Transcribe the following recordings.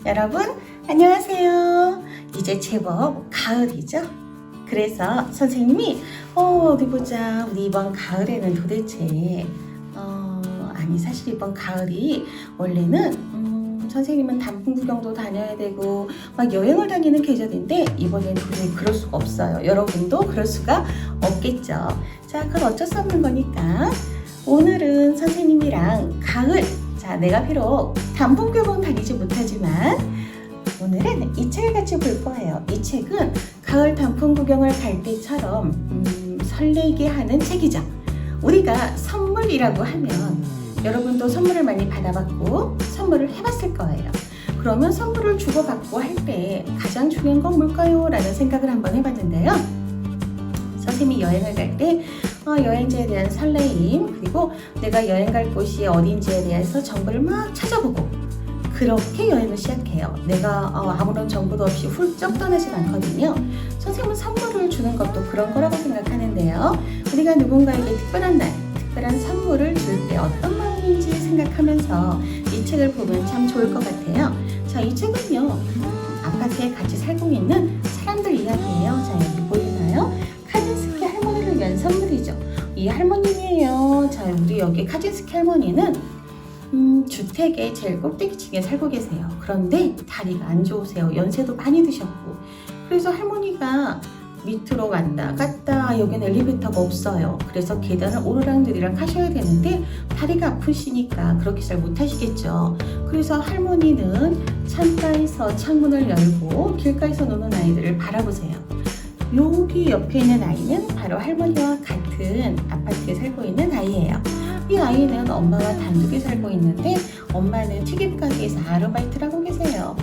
여러분 안녕하세요. 이제 제법 가을이죠? 그래서 선생님이 어디 보자, 우리 이번 가을에는 도대체 아니 사실 이번 가을이 원래는 선생님은 단풍 구경도 다녀야 되고 막 여행을 다니는 계절인데 이번엔 도저히 그럴 수가 없어요. 여러분도 그럴 수가 없겠죠. 자, 그건 어쩔 수 없는 거니까 오늘은 선생님이랑 가을, 자, 내가 비록 단풍 구경 다니지 못하지만 오늘은 이 책을 같이 볼 거예요. 이 책은 가을 단풍 구경을 갈 때처럼 설레게 하는 책이죠. 우리가 선물이라고 하면 여러분도 선물을 많이 받아봤고 선물을 해봤을 거예요. 그러면 선물을 주고받고 할 때 가장 중요한 건 뭘까요? 라는 생각을 한번 해봤는데요. 선생님이 여행을 갈 때 여행지에 대한 설레임, 그리고 내가 여행 갈 곳이 어딘지에 대해서 정보를 막 찾아보고 그렇게 여행을 시작해요. 내가 아무런 정보도 없이 훌쩍 떠나진 않거든요. 선생님은 선물을 주는 것도 그런 거라고 생각하는데요. 우리가 누군가에게 특별한 날, 특별한 선물을 줄 때 어떤 마음인지 생각하면서 이 책을 보면 참 좋을 것 같아요. 자, 이 책은요, 아파트에 같이 살고 있는 사람들 이야기예요. 자, 여기 보이나요? 카진스키 할머니를 위한 선물이죠. 이 할머님이에요. 자, 우리 여기 카진스키 할머니는 주택의 제일 꼭대기층에 살고 계세요. 그런데 다리가 안 좋으세요. 연세도 많이 드셨고. 그래서 할머니가 밑으로 왔다 갔다, 여기는 엘리베이터가 없어요. 그래서 계단을 오르락내리락 하셔야 되는데 다리가 아프시니까 그렇게 잘 못하시겠죠. 그래서 할머니는 창가에서 창문을 열고 길가에서 노는 아이들을 바라보세요. 여기 옆에 있는 아이는 바로 할머니와 같은 아파트에 살고 있는 아이예요. 이 아이는 엄마와 단둘이 살고 있는데 엄마는 튀김 가게에서 아르바이트를 하고 계세요.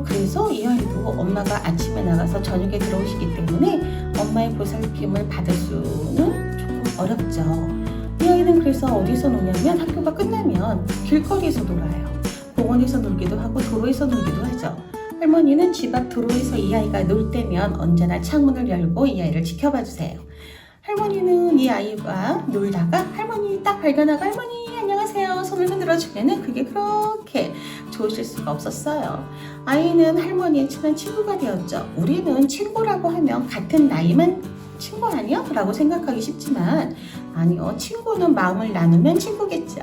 그래서 이 아이도 엄마가 아침에 나가서 저녁에 들어오시기 때문에 엄마의 보살핌을 받을 수는 조금 어렵죠. 이 아이는 그래서 어디서 노냐면 학교가 끝나면 길거리에서 놀아요. 공원에서 놀기도 하고 도로에서 놀기도 하죠. 할머니는 집 앞 도로에서 이 아이가 놀 때면 언제나 창문을 열고 이 아이를 지켜봐 주세요. 할머니는 이 아이와 놀다가 할머니 딱 발견하고 할머니 안녕하세요 손을 흔들어 주면은 그게 그렇게 좋으실 수가 없었어요. 아이는 할머니의 친한 친구가 되었죠. 우리는 친구라고 하면 같은 나이만 친구 아니야? 라고 생각하기 쉽지만 아니요, 친구는 마음을 나누면 친구겠죠.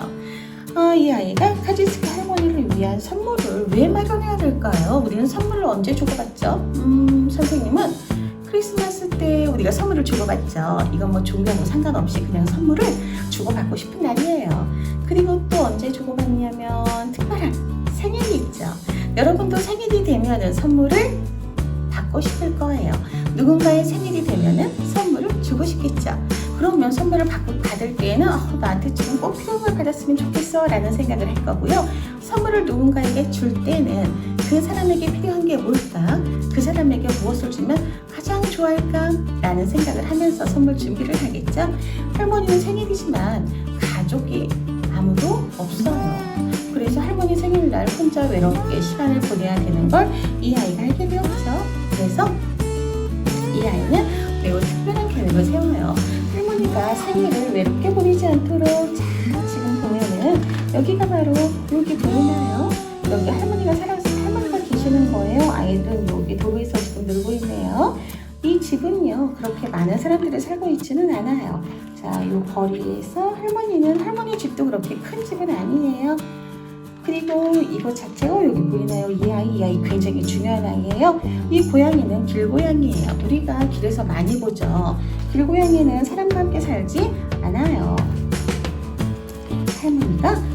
이 아이가 카진스키 할머니를 위한 선물을 왜 마련해야 될까요? 우리는 선물을 언제 주고받죠? 선생님은 크리스마스 때 우리가 선물을 주고받죠. 이건 뭐 종류하고 상관없이 그냥 선물을 주고받고 싶은 날이에요. 그리고 또 언제 주고받냐면 특별한 생일이 있죠. 여러분도 생일이 되면은 선물을 받고 싶을 거예요. 누군가의 생일이 되면은 선물을 주고 싶겠죠. 그러면 선물을 받을 때에는 나한테 지금 꼭 필요한 걸 받았으면 좋겠어 라는 생각을 할 거고요. 선물을 누군가에게 줄 때는 그 사람에게 필요한 게 뭘까? 그 사람에게 무엇을 주면 가장 좋아할까? 라는 생각을 하면서 선물 준비를 하겠죠. 할머니는 생일이지만 가족이 아무도 없어요. 그래서 할머니 생일날 혼자 외롭게 시간을 보내야 되는 걸 이 아이가 알게 되었죠. 그래서 이 아이는 매우 특별한 계획을 세워요. 할머니가 생일을 외롭게 보내지 않도록, 자, 지금 보면은 여기가 바로 여기 보이나요? 여기 할머니가 계시는 거예요. 아이들은 여기 도로에서 지금 놀고 있네요. 이 집은요 그렇게 많은 사람들이 살고 있지는 않아요. 자, 이 거리에서 할머니 집도 그렇게 큰 집은 아니에요. 그리고 이곳 자체가 여기 보이나요? 이 아이 굉장히 중요한 아이예요. 이 고양이는 길고양이에요. 우리가 길에서 많이 보죠. 길고양이는 사람과 함께 살지 않아요. 할머니가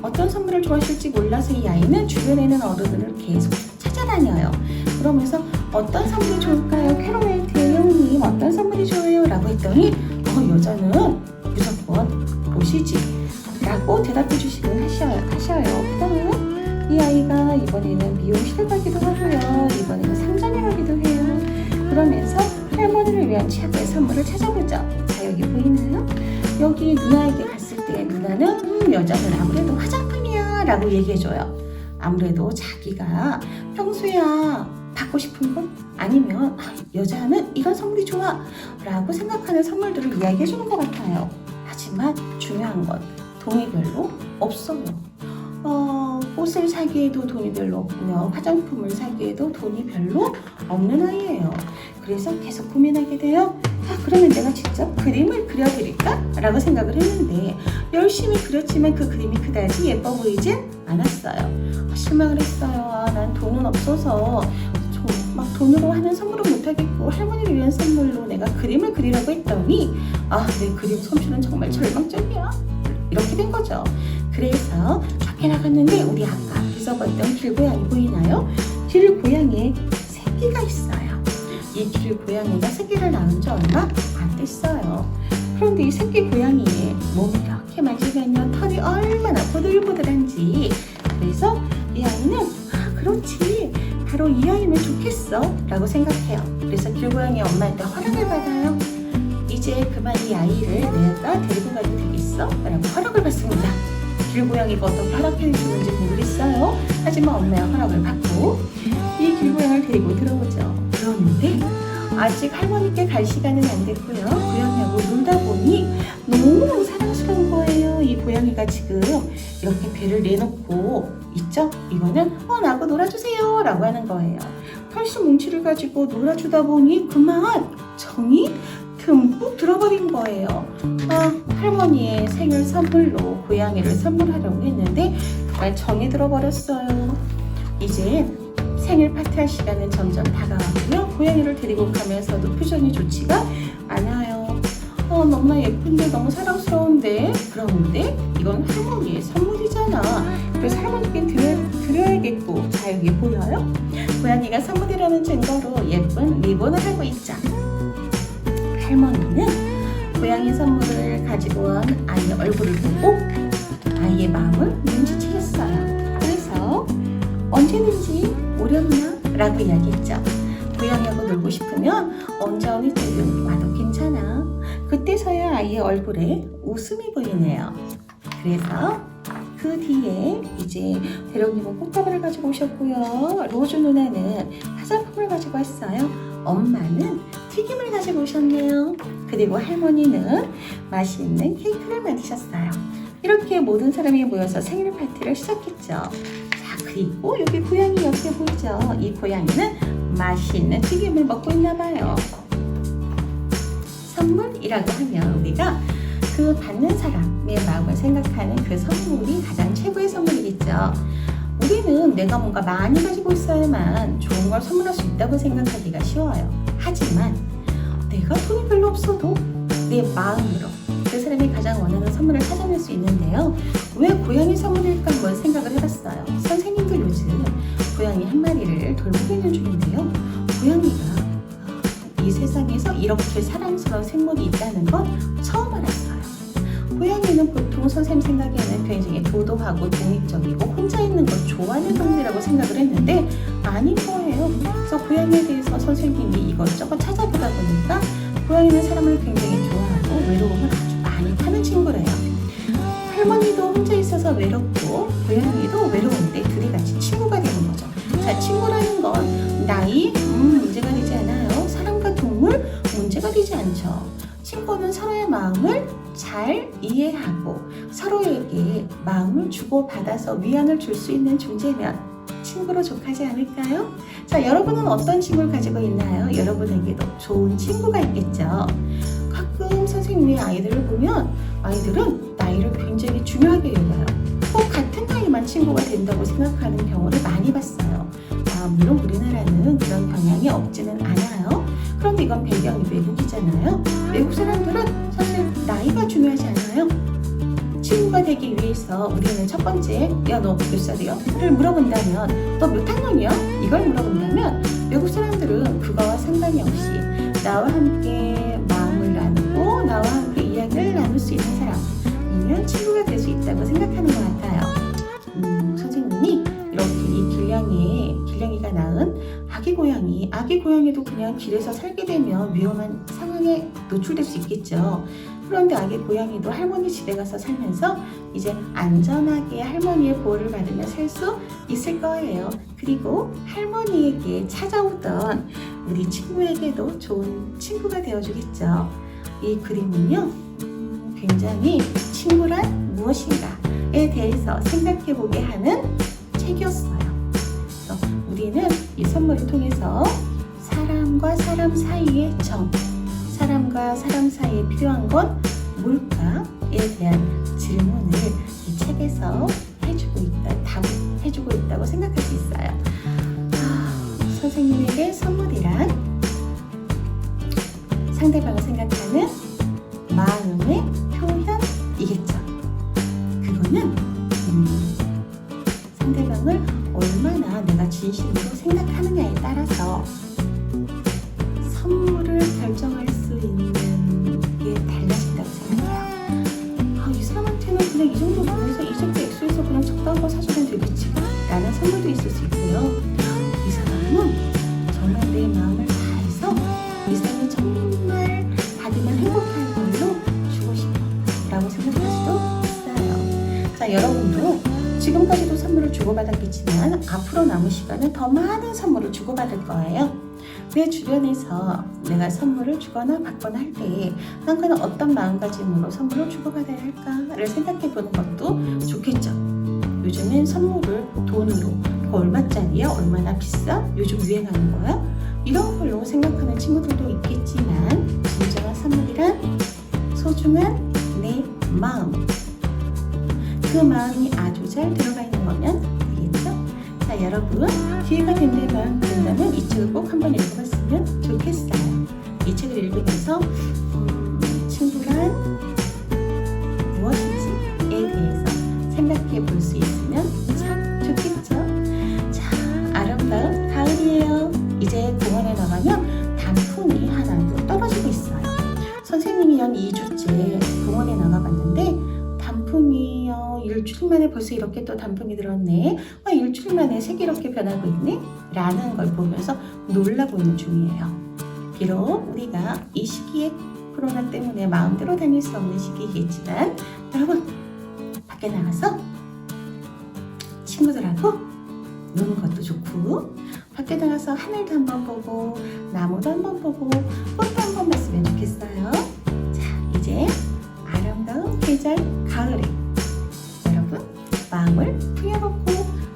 어떤 선물을 좋아하실지 몰라서 이 아이는 주변에 있는 어른들을 계속 찾아다녀요. 그러면서 어떤 선물이 좋을까요? 캐롤라이트 형님 어떤 선물이 좋아요? 라고 했더니 여자는 무조건 옷이지 라고 대답해 주시긴 하셔요. 그다음 이 아이가 이번에는 미용실을 가기도 하고요. 이번에는 상점에 가기도 해요. 그러면서 할머니를 위한 최고의 선물을 찾아보죠. 자, 여기 보이나요? 여기 누나에게 갔을 때 누나는 여자는 아무래도 화장품이야 라고 얘기해줘요. 아무래도 자기가 평소야 받고 싶은 것 아니면 여자는 이런 선물이 좋아 라고 생각하는 선물들을 이야기해주는 것 같아요. 하지만 중요한 건 돈이 별로 없어요. 꽃을 사기에도 돈이 별로 없고요. 화장품을 사기에도 돈이 별로 없는 아이예요. 그래서 계속 고민하게 돼요. 그러면 내가 직접 그림을 그려드릴까? 라고 생각을 했는데 열심히 그렸지만 그 그림이 그다지 예뻐 보이진 않았어요. 실망을 했어요. 난 돈은 없어서 막 돈으로 하는 선물은 못하겠고 할머니를 위한 선물로 내가 그림을 그리라고 했더니 내 그림 솜씨는 정말 절망적이야. 이렇게 된 거죠. 그래서 밖에 나갔는데 우리 아까 앞에서 봤던 길고양이 보이나요? 길고양이에 새끼가 있어요. 이 길고양이가 새끼를 낳은 지 얼마 안 됐어요. 그런데 이 새끼 고양이의 몸을 이렇게 만지면 털이 얼마나 보들보들한지, 그래서 이 아이는 그렇지, 바로 이 아이면 좋겠어 라고 생각해요. 그래서 길고양이 엄마한테 허락을 받아요. 이제 그만 이 아이를 내가 데리고 가도 되겠어? 라고 허락을 받습니다. 길고양이가 어떻게 허락해 주는지 모르겠어요. 하지만 엄마의 허락을 받고 이 길고양이를 데리고 들어오죠. 그런데 아직 할머니께 갈 시간은 안 됐고요. 고양이하고 놀다 보니 너무너무 사랑스러운 거예요. 이 고양이가 지금 이렇게 배를 내놓고 있죠? 이거는 나하고 놀아주세요 라고 하는 거예요. 털씨 뭉치를 가지고 놀아주다 보니 그만 정이 듬뿍 들어버린 거예요. 할머니의 생일 선물로 고양이를 선물하려고 했는데 그만 정이 들어버렸어요. 이제 생일 파티할 시간은 점점 다가왔고요. 고양이를 데리고 가면서도 표정이 좋지가 않아요. 너무나 예쁜데 너무 사랑스러운데, 그런데 이건 할머니의 선물이잖아. 그래서 할머니께 드려야겠고. 자, 여기 보여요? 고양이가 선물이라는 증거로 예쁜 리본을 하고 있죠. 할머니는 고양이 선물을 가지고 온 아이의 얼굴을 보고 아이의 마음을 눈치채었어요. 그래서 언제든지 오렵나? 라고 이야기했죠. 고양이하고 놀고 싶으면 언제 어느 때든 와도 괜찮아. 그때서야 아이의 얼굴에 웃음이 보이네요. 그래서 그 뒤에 이제 대령님은 꽃다발을 가지고 오셨고요. 로즈 누나는 화장품을 가지고 왔어요. 엄마는 튀김을 가지고 오셨네요. 그리고 할머니는 맛있는 케이크를 만드셨어요. 이렇게 모든 사람이 모여서 생일 파티를 시작했죠. 자, 그리고 여기 고양이 옆에 보이죠? 이 고양이는 맛있는 튀김을 먹고 있나 봐요. 선물이라고 하면 우리가 그 받는 사람의 마음을 생각하는 그 선물이 가장 최고의 선물이겠죠. 우리는 내가 뭔가 많이 가지고 있어야만 좋은 걸 선물할 수 있다고 생각하기가 쉬워요. 하지만 내가 돈이 별로 없어도 내 마음으로 그 사람이 가장 원하는 선물을 찾아낼 수 있는데요. 왜 고양이 선물일까 한번 생각을 해봤어요. 선생님도 요즘 고양이 한 마리를 돌보고 있는 중인데요. 고양이가 이 세상에서 이렇게 사랑스러운 생물이 있다는 건 처음 알았어요. 고양이는 보통 선생님 생각에는 굉장히 도도하고 독립적이고 혼자 있는 걸 좋아하는 동물이라고 생각을 했는데 아닌 거예요. 그래서 고양이에 대해서 선생님이 이것저것 찾아보다 보니까 고양이는 사람을 굉장히 좋아하고 외로움을 아주 많이 타는 친구래요. 할머니도 혼자 있어서 외롭고 고양이도 외로운데 둘이 같이 친구가 되는 거죠. 자, 친구라는 건 나이 문제가 되지 않아요. 사람과 동물 문제가 되지 않죠. 친구는 서로의 마음을 잘 이해하고 서로에게 마음을 주고받아서 위안을 줄 수 있는 존재면 친구로 족하지 않을까요? 자, 여러분은 어떤 친구를 가지고 있나요? 여러분에게도 좋은 친구가 있겠죠. 가끔 선생님이 아이들을 보면 아이들은 나이를 굉장히 중요하게 여겨요. 꼭 같은 나이만 친구가 된다고 생각하는 경우를 많이 봤어요. 물론 우리나라는 그런 경향이 없지는 않아요. 그런데 이건 배경이 외국이잖아요. 외국 사람들은 사실 나이가 중요하지 않아요. 친구가 되기 위해서 우리는 첫 번째, 야, 너 몇 살이야? 를 물어본다면, 너 몇 학년이야? 이걸 물어본다면 외국 사람들은 그거와 상관이 없이 나와 함께 마음을 나누고 나와 함께 이야기를 나눌 수 있는 사람이면 친구가 될 수 있다고 생각하는 것 같아요. 선생님이 이렇게 이 길냥이가 낳은 아기 고양이도 그냥 길에서 살게 되면 위험한 상황에 노출될 수 있겠죠. 그런데 아기 고양이도 할머니 집에 가서 살면서 이제 안전하게 할머니의 보호를 받으며 살 수 있을 거예요. 그리고 할머니에게 찾아오던 우리 친구에게도 좋은 친구가 되어주겠죠. 이 그림은요, 굉장히 친구란 무엇인가, 대해서 생각해보게 하는 책이었어요. 그래서 우리는 이 선물을 통해서 사람과 사람 사이의 정, 사람과 사람 사이에 필요한 건 뭘까에 대한 질문을 이 책에서 답해주고 있다고 생각할 수 있어요. 선생님에게 선물이란 상대방을 생각하는 마음의 표현이겠죠. 그거는 상대방을 얼마나 내가 진심으로 생각하느냐에 따라서 선물을 결정할 수 있는 게 달라진다고 생각해요. 이 사람한테는 그냥 이 정도 돈에서 이 정도 액수에서 그냥 적당한 거 사주면 되겠지 라는 선물도 있을 수 있고요. 이 사람은 정말 내 마음을 다해서 이 사람은 정말 받으면 행복할 걸로 주고 싶어 라고 생각할 수도 있어요. 자, 여러분도 지금까지도 선물을 주고받았겠지만 앞으로 남은 시간은 더 많은 선물을 주고받을 거예요. 내 주변에서 내가 선물을 주거나 받거나 할 때 난 그는 어떤 마음가짐으로 선물을 주고받아야 할까를 생각해보는 것도 좋겠죠. 요즘엔 선물을 돈으로 그거 얼마짜리야? 얼마나 비싸? 요즘 유행하는 거야? 이런 걸로 생각하는 친구들도 있겠지만 진정한 선물이란 소중한 내 마음, 그 마음이 아주 잘 들어가 있는 거면 되겠죠? 자, 여러분 기회가 된다면 이 책을 꼭 한번 읽어봤으면 좋겠어요. 이 책을 읽으면서 친구란 무엇인지에 대해서 생각해 볼 수 있으면 참 좋겠죠? 자, 아름다운 가을이에요. 이제 공원에 나가면 단풍이 하나도 떨어지고 있어요. 선생님이 연 2주째 공원에 나가봤는데 단풍이 일주일 만에 벌써 이렇게 또 단풍이 들었네. 일주일 만에 색이 이렇게 변하고 있네. 라는 걸 보면서 놀라고 있는 중이에요. 비록 우리가 이 시기에 코로나 때문에 마음대로 다닐 수 없는 시기이겠지만 여러분 밖에 나가서 친구들하고 노는 것도 좋고 밖에 나가서 하늘도 한번 보고 나무도 한번 보고 꽃도 한번 봤으면 좋겠어요. 자, 이제 아름다운 계절 가을에 여러분 마음을 풍요롭고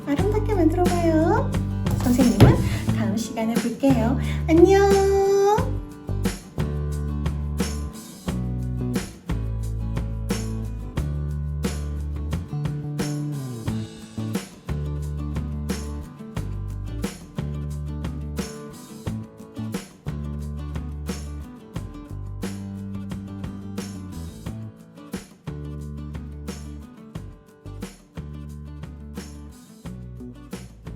아름답게 만들어봐요. 선생님은 다음 시간에 볼게요. 안녕.